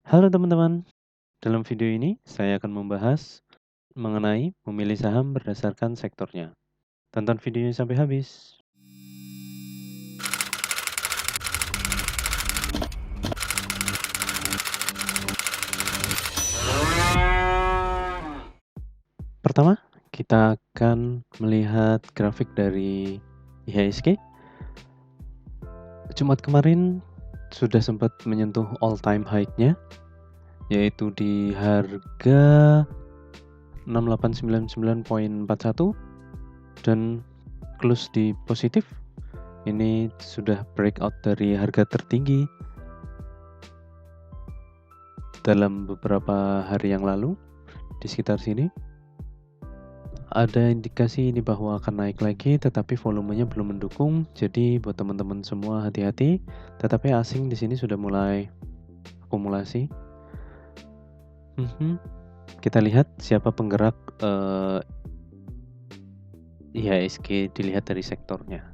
Halo teman-teman, dalam video ini saya akan membahas mengenai memilih saham berdasarkan sektornya. Tonton videonya sampai habis. Pertama, kita akan melihat grafik dari IHSG. Jumat kemarin sudah sempat menyentuh all time high-nya, yaitu di harga 6899.41 dan close di positif. Ini sudah breakout dari harga tertinggi dalam beberapa hari yang lalu di sekitar sini. Ada indikasi ini bahwa akan naik lagi, tetapi volumenya belum mendukung. Jadi buat teman-teman semua hati-hati. Tetapi asing di sini sudah mulai akumulasi. Kita lihat siapa penggerak IHSG dilihat dari sektornya.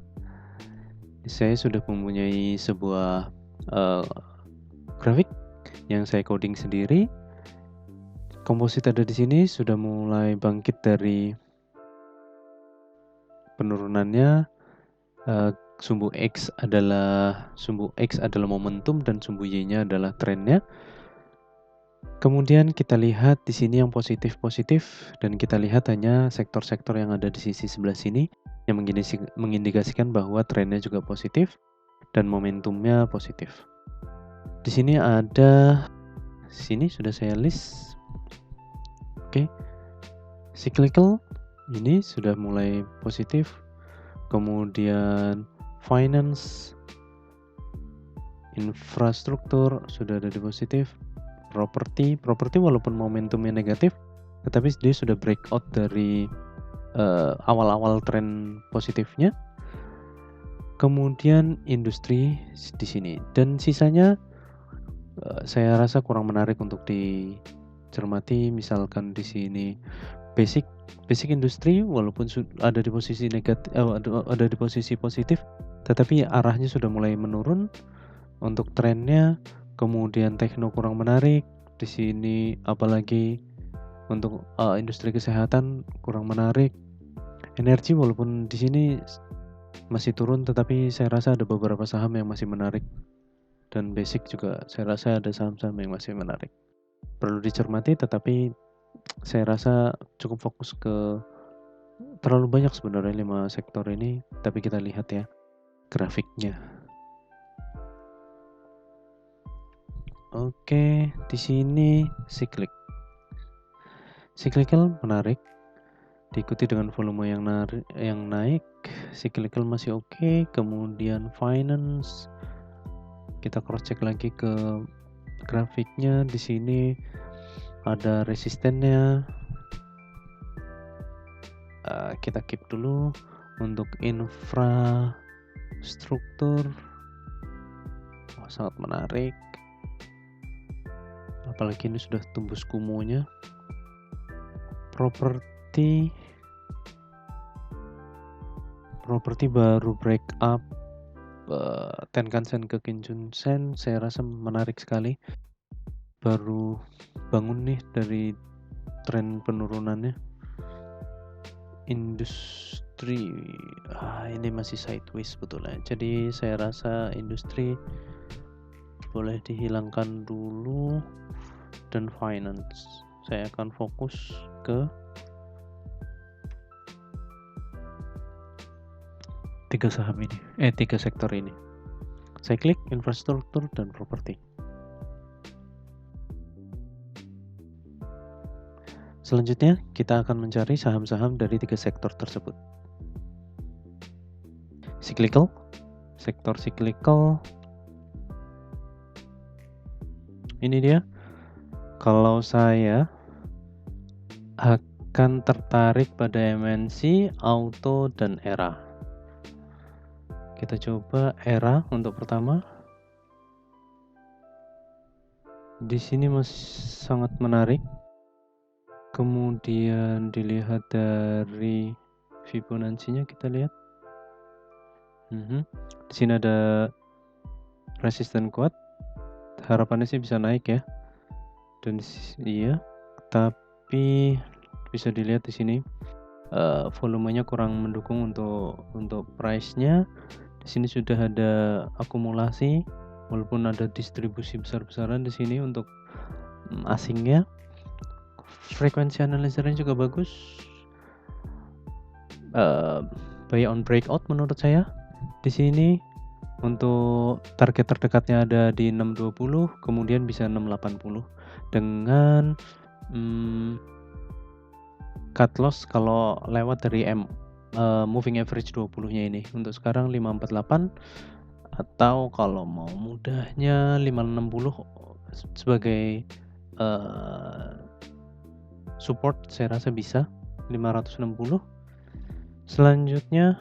Saya sudah mempunyai sebuah grafik yang saya coding sendiri. Komposit ada di sini sudah mulai bangkit dari penurunannya. Sumbu X adalah momentum dan sumbu Y-nya adalah trennya. Kemudian kita lihat di sini yang positif dan kita lihat hanya sektor-sektor yang ada di sisi sebelah sini yang mengindikasikan bahwa trennya juga positif dan momentumnya positif. Di sini sudah saya list. Oke. Cyclical ini sudah mulai positif. Kemudian finance, infrastruktur sudah ada di positif. Properti walaupun momentumnya negatif, tetapi dia sudah breakout dari awal-awal tren positifnya. Kemudian industri di sini dan sisanya saya rasa kurang menarik untuk dicermati. Misalkan di sini basic industri walaupun ada di posisi negatif, ada di posisi positif, tetapi arahnya sudah mulai menurun untuk trennya. Kemudian tekno kurang menarik di sini, apalagi untuk industri kesehatan kurang menarik. Energi walaupun di sini masih turun, tetapi saya rasa ada beberapa saham yang masih menarik. Dan basic juga saya rasa ada saham-saham yang masih menarik. Perlu dicermati, tetapi saya rasa cukup fokus ke terlalu banyak sebenarnya 5 sektor ini, tapi kita lihat ya grafiknya. Oke, di sini cyclical menarik, diikuti dengan volume yang naik. Cyclical masih oke. Kemudian finance, kita cross check lagi ke grafiknya. Di sini ada resistennya. Kita keep dulu. Untuk infrastruktur sangat menarik, apalagi ini sudah tembus kumunya. Properti baru break up Tenkan-sen ke Kijun-sen, saya rasa menarik sekali. Baru bangun nih dari tren penurunannya. Industri ini masih sideways sebetulnya, jadi saya rasa industri boleh dihilangkan dulu. Dan finance saya akan fokus ke 3 sektor ini. Saya klik infrastruktur dan properti. Selanjutnya kita akan mencari saham-saham dari 3 sektor tersebut. Cyclical, sektor cyclical. Ini dia. Kalau saya akan tertarik pada MNC, Auto, dan Era. Kita coba Era untuk pertama. Di sini masih sangat menarik. Kemudian dilihat dari Fibonacci-nya, kita lihat. Di sini ada resisten kuat. Harapannya sih bisa naik ya. dan iya, tapi bisa dilihat di sini volumenya kurang mendukung untuk price-nya. Di sini sudah ada akumulasi, walaupun ada distribusi besar-besaran di sini untuk asingnya. Frekuensi analisernya juga bagus. Buy on breakout menurut saya di sini. Untuk target terdekatnya ada di 620, kemudian bisa 680 dengan cut loss kalau lewat dari moving average 20-nya ini. Untuk sekarang 548, atau kalau mau mudahnya 560 sebagai support, saya rasa bisa 560. Selanjutnya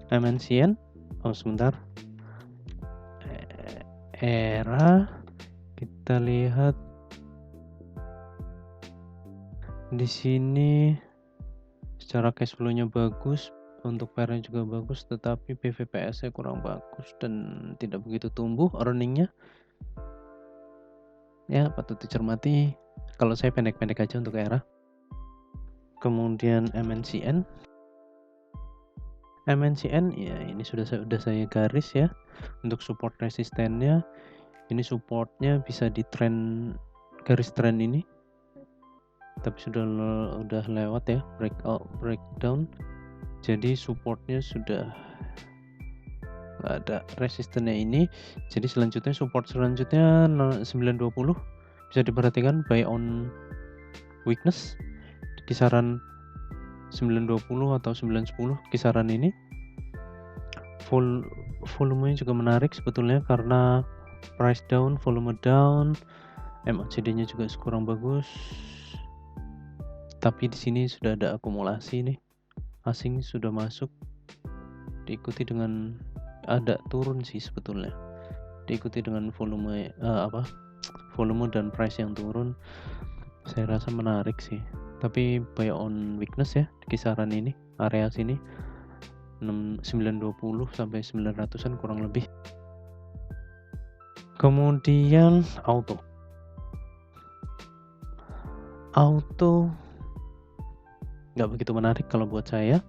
MNCN. Sebentar, ERA, kita lihat di sini secara cash flow-nya bagus, untuk PR-nya juga bagus, tetapi PVPS-nya kurang bagus dan tidak begitu tumbuh earning-nya. Ya, patut dicermati. Kalau saya pendek-pendek aja untuk ERA. Kemudian MNCN ya, ini sudah saya garis ya. Untuk support resistennya, ini supportnya bisa di garis trend ini, tapi sudah lewat ya, breakdown. Jadi supportnya sudah nggak ada, resistennya ini. Jadi support selanjutnya 920, bisa diperhatikan buy on weakness di kisaran 920 atau 910, kisaran ini. Volumenya juga menarik sebetulnya karena price down, volume down. MACD-nya juga kurang bagus, tapi di sini sudah ada akumulasi nih, asing sudah masuk, diikuti dengan ada turun sih sebetulnya, diikuti dengan volume dan price yang turun. Saya rasa menarik sih, tapi buy on weakness ya di kisaran ini, area sini 920 sampai 900-an kurang lebih. Kemudian auto nggak begitu menarik kalau buat saya.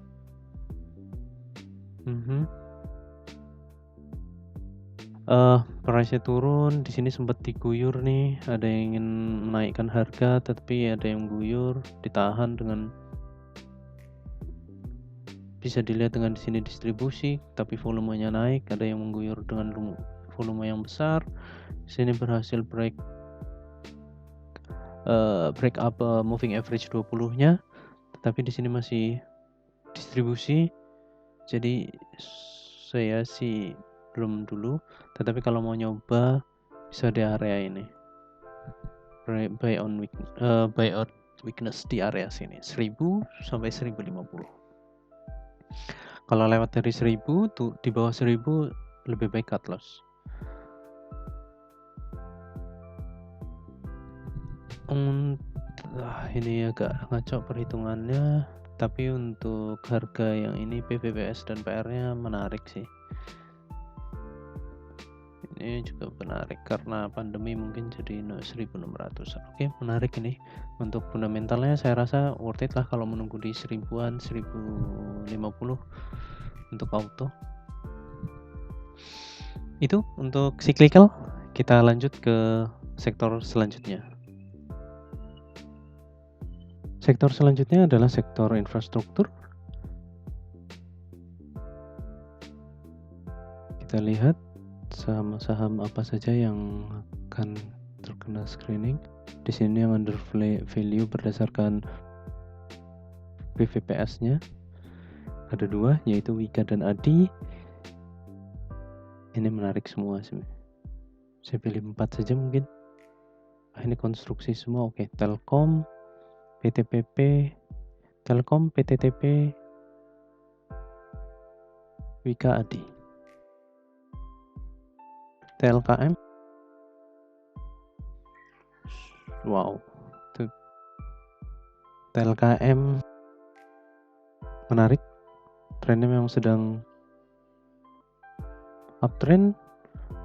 Price-nya turun, di sini sempat diguyur nih, ada yang ingin menaikkan harga, tetapi ada yang guyur, ditahan dengan, bisa dilihat dengan di sini distribusi, tapi volumenya naik, ada yang mengguyur dengan volume yang besar. Di sini berhasil break up moving average 20-nya, tetapi di sini masih distribusi. Jadi saya sih belum dulu, tetapi kalau mau nyoba bisa di area ini, buy on weakness di area sini 1000 sampai 1050. Kalau lewat dari 1000 tuh, di bawah 1000 lebih baik cut loss. Ini agak ngaco perhitungannya, tapi untuk harga yang ini PVPS dan PR-nya menarik sih. Ini juga menarik karena pandemi mungkin jadi 1600. Oke, menarik ini. Untuk fundamentalnya saya rasa worth it lah kalau menunggu di 1000-an, 1050 untuk auto. Itu untuk cyclical. Kita lanjut ke sektor selanjutnya. Sektor selanjutnya adalah sektor infrastruktur. Kita lihat saham-saham apa saja yang akan terkena screening. Di sini yang under value berdasarkan PVPS-nya ada 2, yaitu Wika dan ADI. Ini menarik semua sih. Saya pilih 4 saja mungkin. Ini konstruksi semua. Oke, Telkom, PTTP, Wika, ADI. TLKM, wow, TLKM menarik, trennya memang sedang uptrend,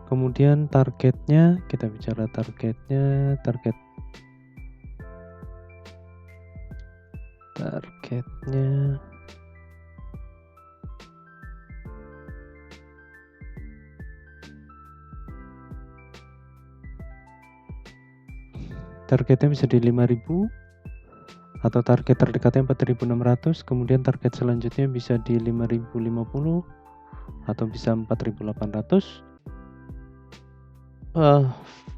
Kemudian targetnya, kita bicara targetnya, targetnya bisa di 5.000 atau target terdekatnya 4.600, kemudian target selanjutnya bisa di 5.050 atau bisa 4.800.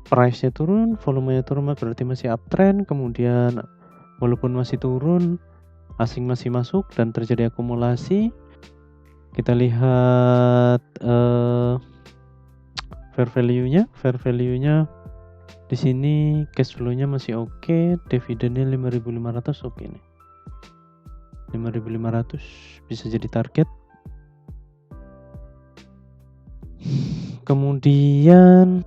Price-nya turun, volumenya turun, berarti masih uptrend. Kemudian walaupun masih turun, asing masih masuk dan terjadi akumulasi. Kita lihat fair value-nya di sini cash flow-nya masih oke, dividennya 5.500 oke nih. 5.500 bisa jadi target. Kemudian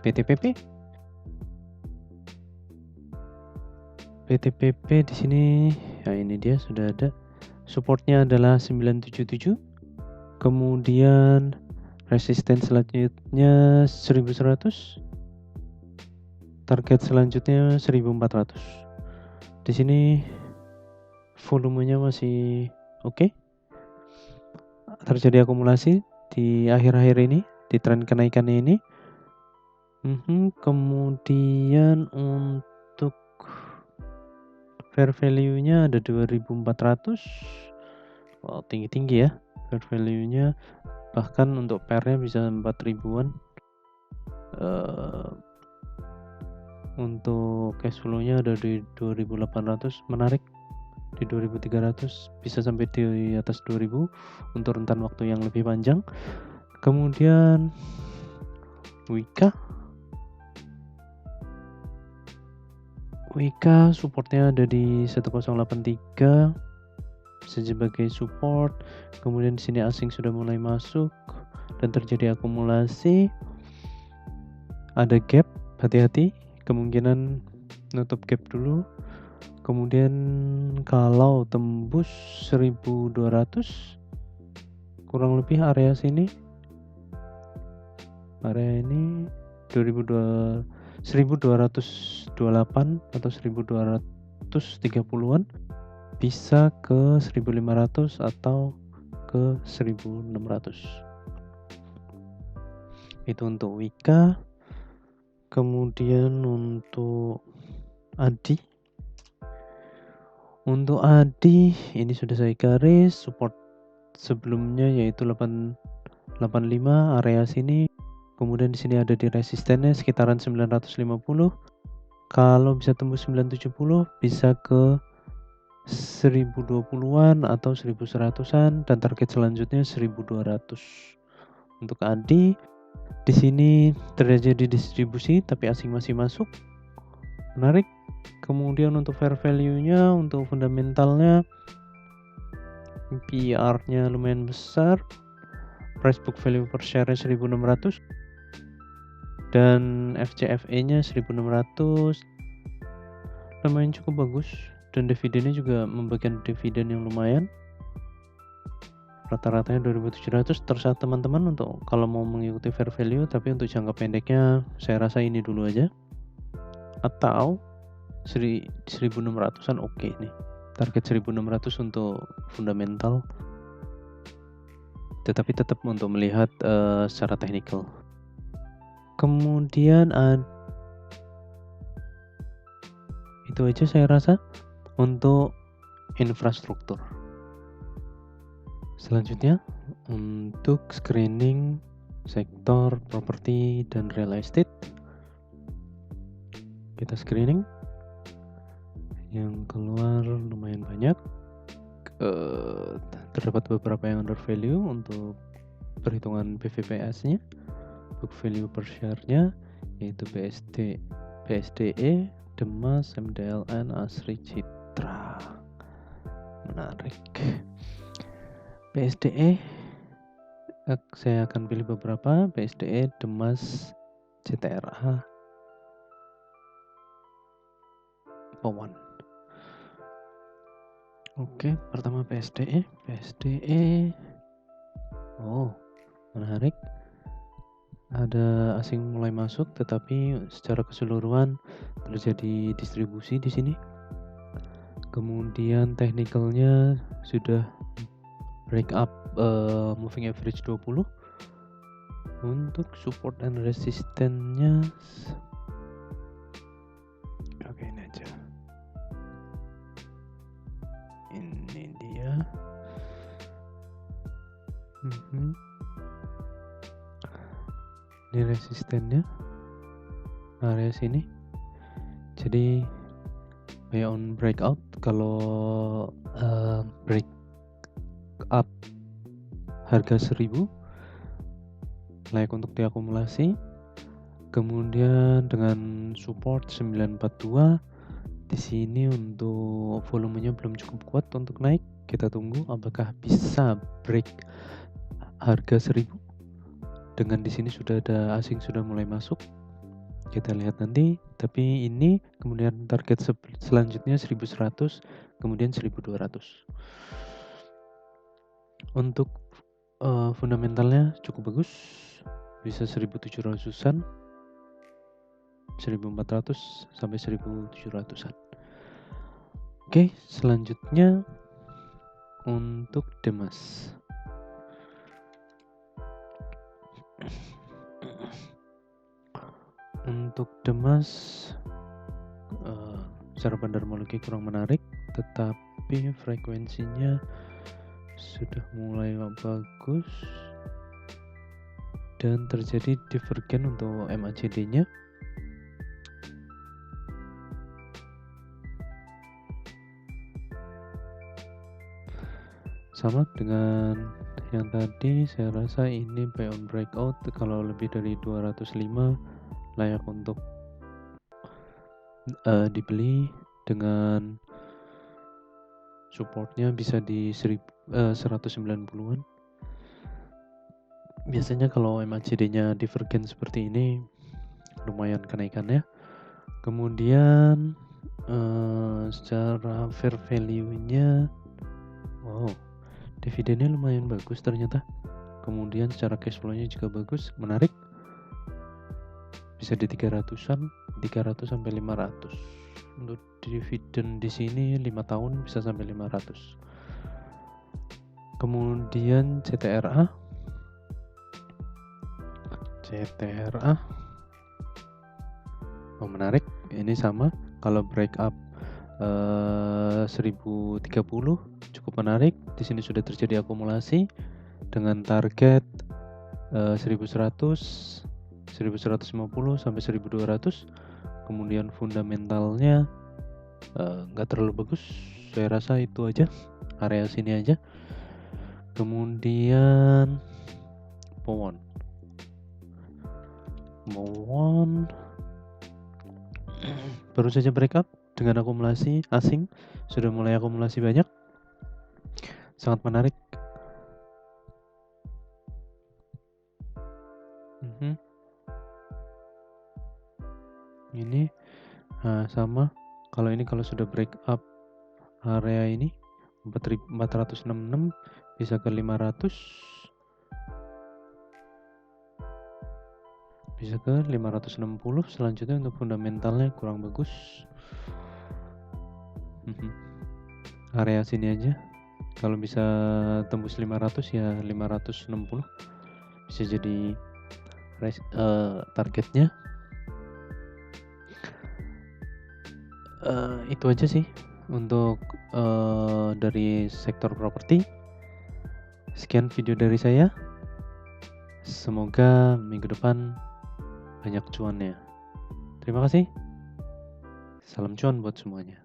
PTPP di sini, nah ini dia sudah ada. Supportnya adalah 977. Kemudian resisten selanjutnya 1100. Target selanjutnya 1400. Di sini volumenya masih oke. Terjadi akumulasi di akhir-akhir ini, di tren kenaikannya ini. Kemudian untuk fair value-nya ada 2400. Wow, tinggi-tinggi ya fair value-nya. Bahkan untuk pair-nya bisa 4000-an. Untuk cash flow-nya ada di 2800, menarik. Di 2300 bisa sampai di atas 2000 untuk rentan waktu yang lebih panjang. Kemudian Wika supportnya ada di 1083 sebagai support. Kemudian di sini asing sudah mulai masuk dan terjadi akumulasi. Ada gap, hati-hati, kemungkinan nutup gap dulu. Kemudian kalau tembus 1200, kurang lebih area sini, area ini 1228 atau 1230-an, bisa ke 1500 atau ke 1600. Itu untuk Wika. Kemudian untuk ADI. Untuk ADI ini sudah saya garis support sebelumnya yaitu 885 area sini. Kemudian di sini ada di resistennya sekitaran 950. Kalau bisa tembus 970 bisa ke 1020-an atau 1100-an dan target selanjutnya 1200. Untuk ADI di sini terjadi distribusi tapi asing masih masuk. Menarik. Kemudian untuk fair value-nya, untuk fundamentalnya, PR-nya lumayan besar, price book value per share-nya 1600 dan FCFE-nya 1600, lumayan cukup bagus. Dan dividennya juga membagikan dividen yang lumayan, rata-ratanya 2700. Terserah teman-teman untuk kalau mau mengikuti fair value, tapi untuk jangka pendeknya saya rasa ini dulu aja, atau 1600-an oke nih. Target 1600 untuk fundamental, tetapi tetap untuk melihat secara teknikal. Kemudian itu aja saya rasa untuk infrastruktur. Selanjutnya untuk screening sektor properti dan real estate, kita screening. Yang keluar lumayan banyak, terdapat beberapa yang under value untuk perhitungan BVPS-nya, book value per share-nya, yaitu BSDE, Demas, MDLN, Asri Citra. Menarik. BSDE saya akan pilih beberapa, BSDE, Demas, CTRA, Pawan. Oke, pertama BSDE. Oh, menarik. Ada asing mulai masuk, tetapi secara keseluruhan terjadi distribusi di sini. Kemudian technicalnya sudah break up moving average 20. Untuk support and resistance-nya oke, ini aja. Ini dia. Ini resistennya area sini. Jadi buy on breakout kalau break up harga 1000 layak untuk diakumulasi. Kemudian dengan support 942 di sini untuk volumenya belum cukup kuat untuk naik. Kita tunggu apakah bisa break harga 1000. Dengan di sini sudah ada asing sudah mulai masuk. Kita lihat nanti, tapi ini kemudian target selanjutnya 1100, kemudian 1200. Untuk fundamentalnya cukup bagus, bisa 1700-an, 1400 sampai 1700-an. Oke, selanjutnya untuk Demas. Untuk Demas secara bandarmologi kurang menarik, tetapi frekuensinya sudah mulai bagus dan terjadi divergen untuk MACD-nya. Sama dengan yang tadi, saya rasa ini buy on breakout kalau lebih dari 205 layak untuk dibeli dengan supportnya bisa di 190-an. Biasanya kalau MACD-nya divergen seperti ini lumayan kenaikannya. Kemudian secara fair value-nya dividennya lumayan bagus ternyata. Kemudian secara cash flow-nya juga bagus, menarik. Bisa di 300-an, 300 sampai 500. Untuk dividen di sini 5 tahun bisa sampai 500. Kemudian CTRA menarik. Ini sama, kalau break up 1030 cukup menarik. Di sini sudah terjadi akumulasi dengan target 1100, 1150 sampai 1200. Kemudian fundamentalnya nggak terlalu bagus. Saya rasa itu aja, area sini aja. Kemudian Powon baru saja break up dengan akumulasi asing, sudah mulai akumulasi banyak, sangat menarik. Ini sama, kalau ini kalau sudah break up area ini 466 bisa ke 500, bisa ke 560. Selanjutnya untuk fundamentalnya kurang bagus. Area sini aja, kalau bisa tembus 500 ya 560 bisa jadi targetnya. Itu aja sih untuk dari sektor properti. Sekian video dari saya, semoga minggu depan banyak cuannya. Terima kasih, salam cuan buat semuanya.